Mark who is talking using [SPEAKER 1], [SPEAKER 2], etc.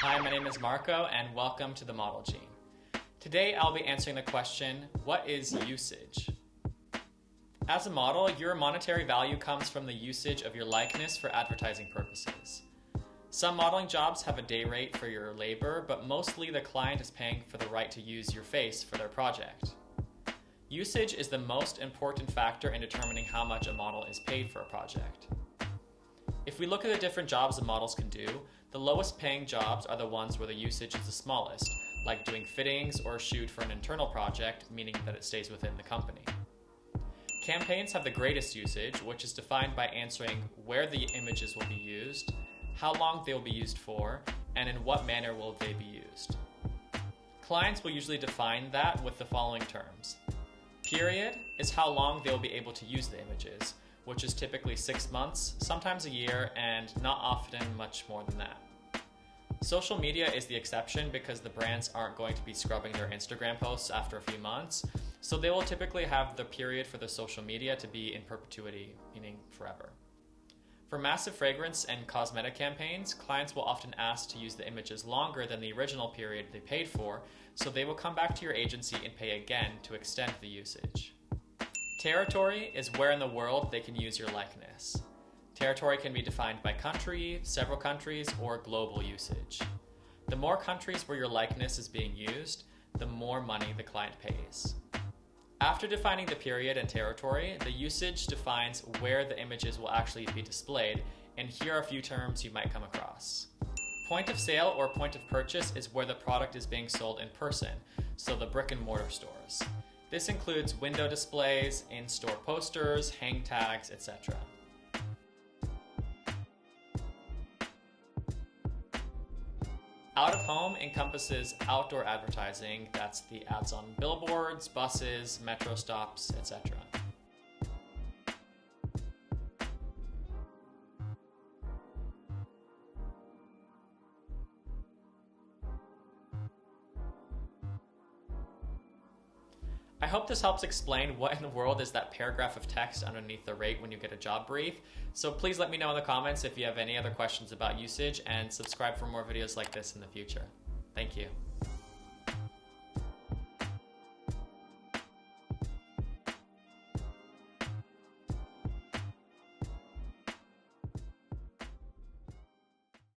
[SPEAKER 1] Hi, my name is Marco, and welcome to the Model Gene. Today I'll be answering the question, what is usage? As a model, your monetary value comes from the usage of your likeness for advertising purposes. Some modeling jobs have a day rate for your labor, but mostly the client is paying for the right to use your face for their project. Usage is the most important factor in determining how much a model is paid for a project. If we look at the different jobs that models can do, the lowest paying jobs are the ones where the usage is the smallest, like doing fittings or a shoot for an internal project, meaning that it stays within the company. Campaigns have the greatest usage, which is defined by answering where the images will be used, how long they will be used for, and in what manner will they be used. Clients will usually define that with the following terms. Period is how long they will be able to use the images, which is typically 6 months, sometimes a year, and not often much more than that. Social media is the exception because the brands aren't going to be scrubbing their Instagram posts after a few months, so they will typically have the period for the social media to be in perpetuity, meaning forever. For massive fragrance and cosmetic campaigns, clients will often ask to use the images longer than the original period they paid for, so they will come back to your agency and pay again to extend the usage. Territory is where in the world they can use your likeness. Territory can be defined by country, several countries, or global usage. The more countries where your likeness is being used, the more money the client pays. After defining the period and territory, the usage defines where the images will actually be displayed, and here are a few terms you might come across. Point of sale or point of purchase is where the product is being sold in person, so the brick and mortar stores. This includes window displays, in-store posters, hang tags, etc. Out of home encompasses outdoor advertising, that's the ads on billboards, buses, metro stops, etc. I hope this helps explain what in the world is that paragraph of text underneath the rate when you get a job brief. So please let me know in the comments if you have any other questions about usage, and subscribe for more videos like this in the future. Thank you.